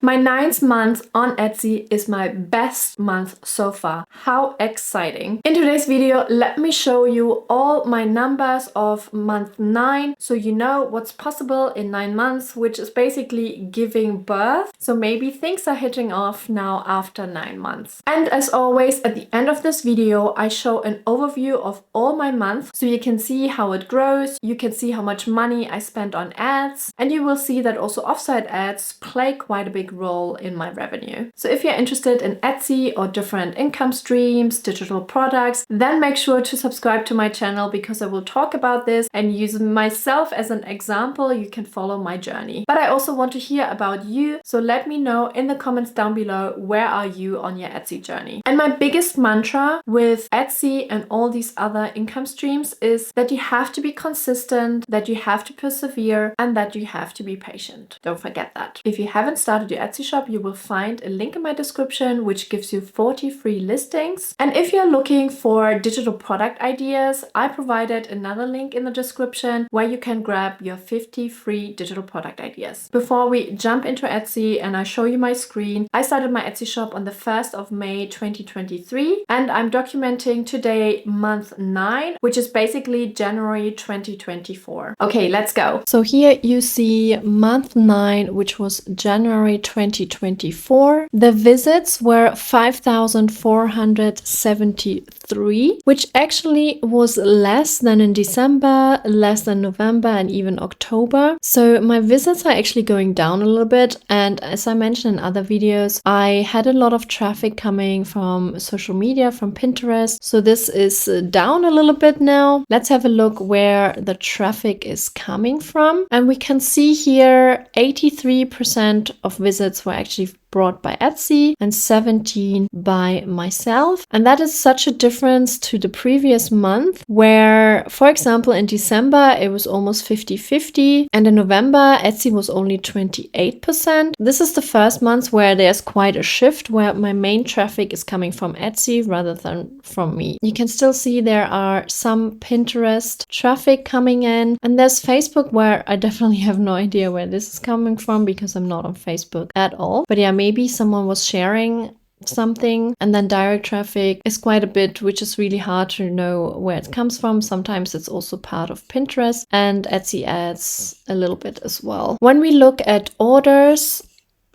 My 9th month on Etsy is my best month so far. How exciting. In today's video, let me show you all my numbers of month 9 so you know what's possible in 9 months, which is basically giving birth. So maybe things are hitting off now after 9 months. And as always, at the end of this video, I show an overview of all my months so you can see how it grows, you can see how much money I spent on ads, and you will see that also offsite ads play quite a big role in my revenue. So if you're interested in Etsy or different income streams, digital products, then make sure to subscribe to my channel because I will talk about this and use myself as an example. You can follow my journey. But I also want to hear about you, so let me know in the comments down below, where are you on your Etsy journey? And my biggest mantra with Etsy and all these other income streams is that you have to be consistent, that you have to persevere, and that you have to be patient. Don't forget that. If you haven't started your Etsy shop, you will find a link in my description which gives you 40 free listings. And if you're looking for digital product ideas, I provided another link in the description where you can grab your 50 free digital product ideas. Before we jump into Etsy and I show you my screen, I started my Etsy shop on the 1st of May 2023 and I'm documenting today month 9, which is basically January 2024. Okay, let's go. So here you see month 9, which was January 2024. The visits were 5,473, which actually was less than in December, less than November, and even October. So my visits are actually going down a little bit. And as I mentioned in other videos, I had a lot of traffic coming from social media, from Pinterest. So this is down a little bit now. Let's have a look where the traffic is coming from. And we can see here 83% of visits were actually brought by Etsy and 17 by myself. And that is such a difference to the previous month where, for example, in December, it was almost 50-50. And in November, Etsy was only 28%. This is the first month where there's quite a shift where my main traffic is coming from Etsy rather than from me. You can still see there are some Pinterest traffic coming in. And there's Facebook where I definitely have no idea where this is coming from because I'm not on Facebook at all. But yeah, maybe someone was sharing something, and then direct traffic is quite a bit, which is really hard to know where it comes from. Sometimes it's also part of Pinterest and Etsy ads a little bit as well. When we look at orders,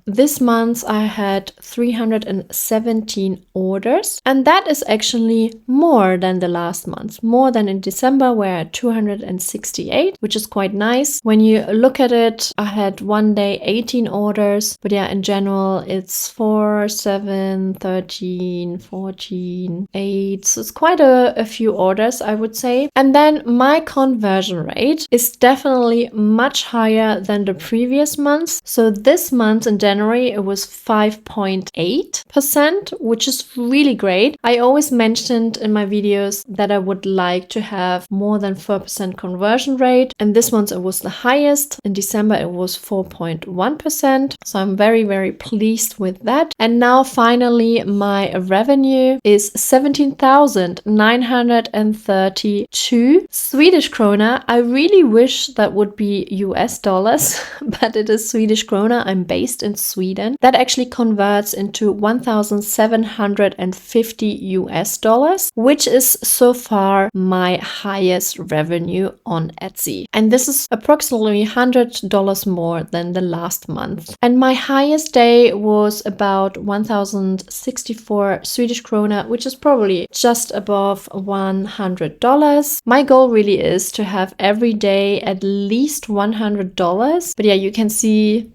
this month I had 317 orders, and that is actually more than the last month, more than in December where I had 268, which is quite nice. When you look at it, I had one day 18 orders, but yeah, in general it's 4, 7, 13, 14, 8, so it's quite a few orders, I would say. And then my conversion rate is definitely much higher than the previous months. So this month in January it was 5.8%, which is really great. I always mentioned in my videos that I would like to have more than 4% conversion rate, and this month it was the highest. In December it was 4.1%, so I'm very, very pleased with that. And now finally my revenue is 17,932 Swedish krona. I really wish that would be US dollars, but it is Swedish krona. I'm based in Sweden. That actually converts into 1,750 US dollars, which is so far my highest revenue on Etsy. And this is approximately $100 more than the last month. And my highest day was about 1,064 Swedish krona, which is probably just above $100. My goal really is to have every day at least $100. But yeah, you can see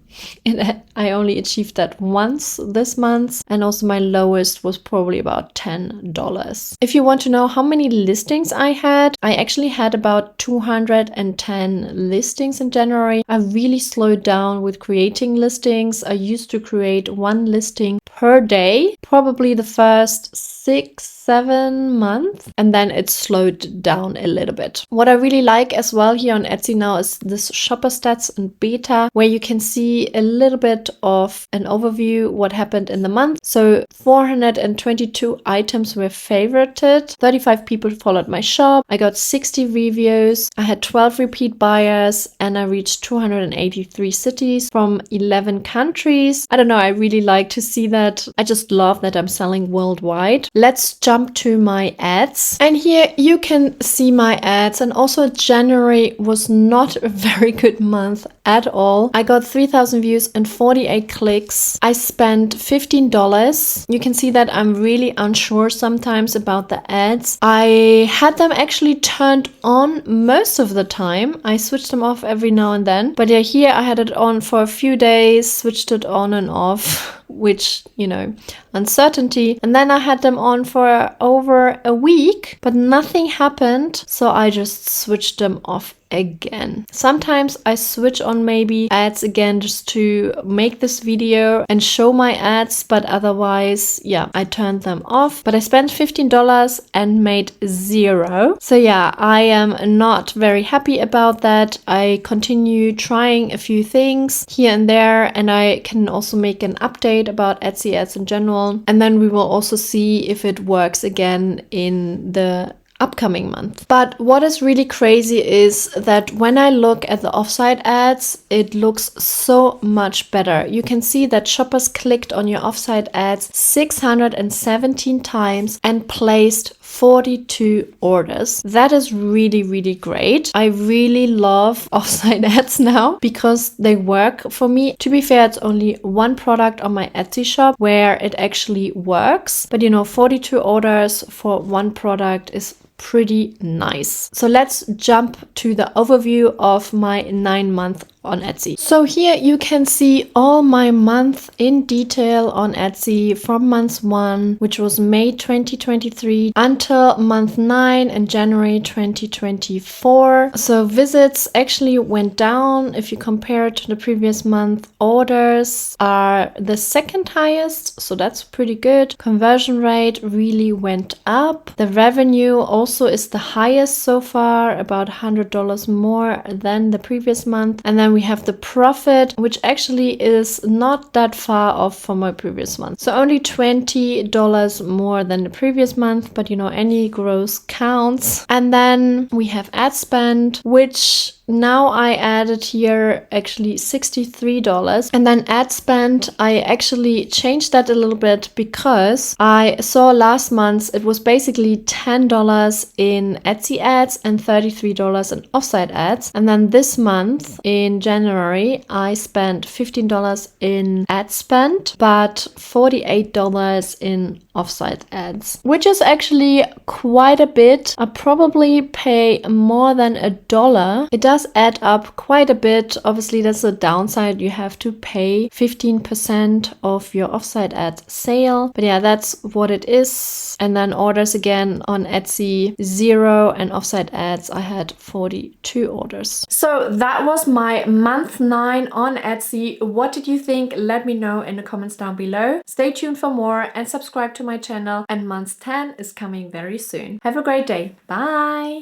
I only achieved that once this month, and also my lowest was probably about $10. If you want to know how many listings I actually had about 210 listings in January. I really slowed down with creating listings. I used to create one listing per day, probably the first 6, 7 months, and then it slowed down a little bit. What I really like as well here on Etsy now is this shopper stats and beta, where you can see a little bit of an overview what happened in the month. So 422 items were favorited, 35 people followed my shop, I got 60 reviews, I had 12 repeat buyers, and I reached 283 cities from 11 countries. I don't know, I really like to see that. I just love that I'm selling worldwide. Let's jump to my ads. And here you can see my ads. And also January was not a very good month at all. I got 3,000 views and 48 clicks. I spent $15. You can see that I'm really unsure sometimes about the ads. I had them actually turned on most of the time. I switched them off every now and then. But yeah, here I had it on for a few days, switched it on and off, which, you know, uncertainty. And then I had them on for over a week, but nothing happened. So I just switched them off again. Sometimes I switch on maybe ads again just to make this video and show my ads, but otherwise, yeah, I turned them off. But I spent $15 and made 0. So yeah, I am not very happy about that. I continue trying a few things here and there, and I can also make an update about Etsy ads in general. And then we will also see if it works again in the upcoming month. But what is really crazy is that when I look at the offsite ads, it looks so much better. You can see that shoppers clicked on your offsite ads 617 times and placed 42 orders. That is really, really great. I really love offsite ads now because they work for me. To be fair, it's only one product on my Etsy shop where it actually works. But you know, 42 orders for one product is pretty nice. So let's jump to the overview of my 9-month on Etsy. So here you can see all my month in detail on Etsy from month 1, which was May 2023, until month 9 in January 2024. So visits actually went down if you compare it to the previous month. Orders are the second highest, so that's pretty good. Conversion rate really went up. The revenue also is the highest so far, about $100 more than the previous month. And then we have the profit, which actually is not that far off from my previous month. So only $20 more than the previous month, but you know, any growth counts. And then we have ad spend, which now I added here actually $63. And then ad spend, I actually changed that a little bit because I saw last month it was basically $10 in Etsy ads and $33 in offsite ads. And then this month in January, I spent $15 in ad spend, but $48 in offsite ads, which is actually quite a bit. I probably pay more than $1. It does add up quite a bit. Obviously, that's the downside. You have to pay 15% of your offsite ad sale. But yeah, that's what it is. And then orders again on Etsy, 0, and offsite ads, I had 42 orders. So that was my month 9 on Etsy. What did you think? Let me know in the comments down below. Stay tuned for more and subscribe to my channel. And month 10 is coming very soon. Have a great day. Bye.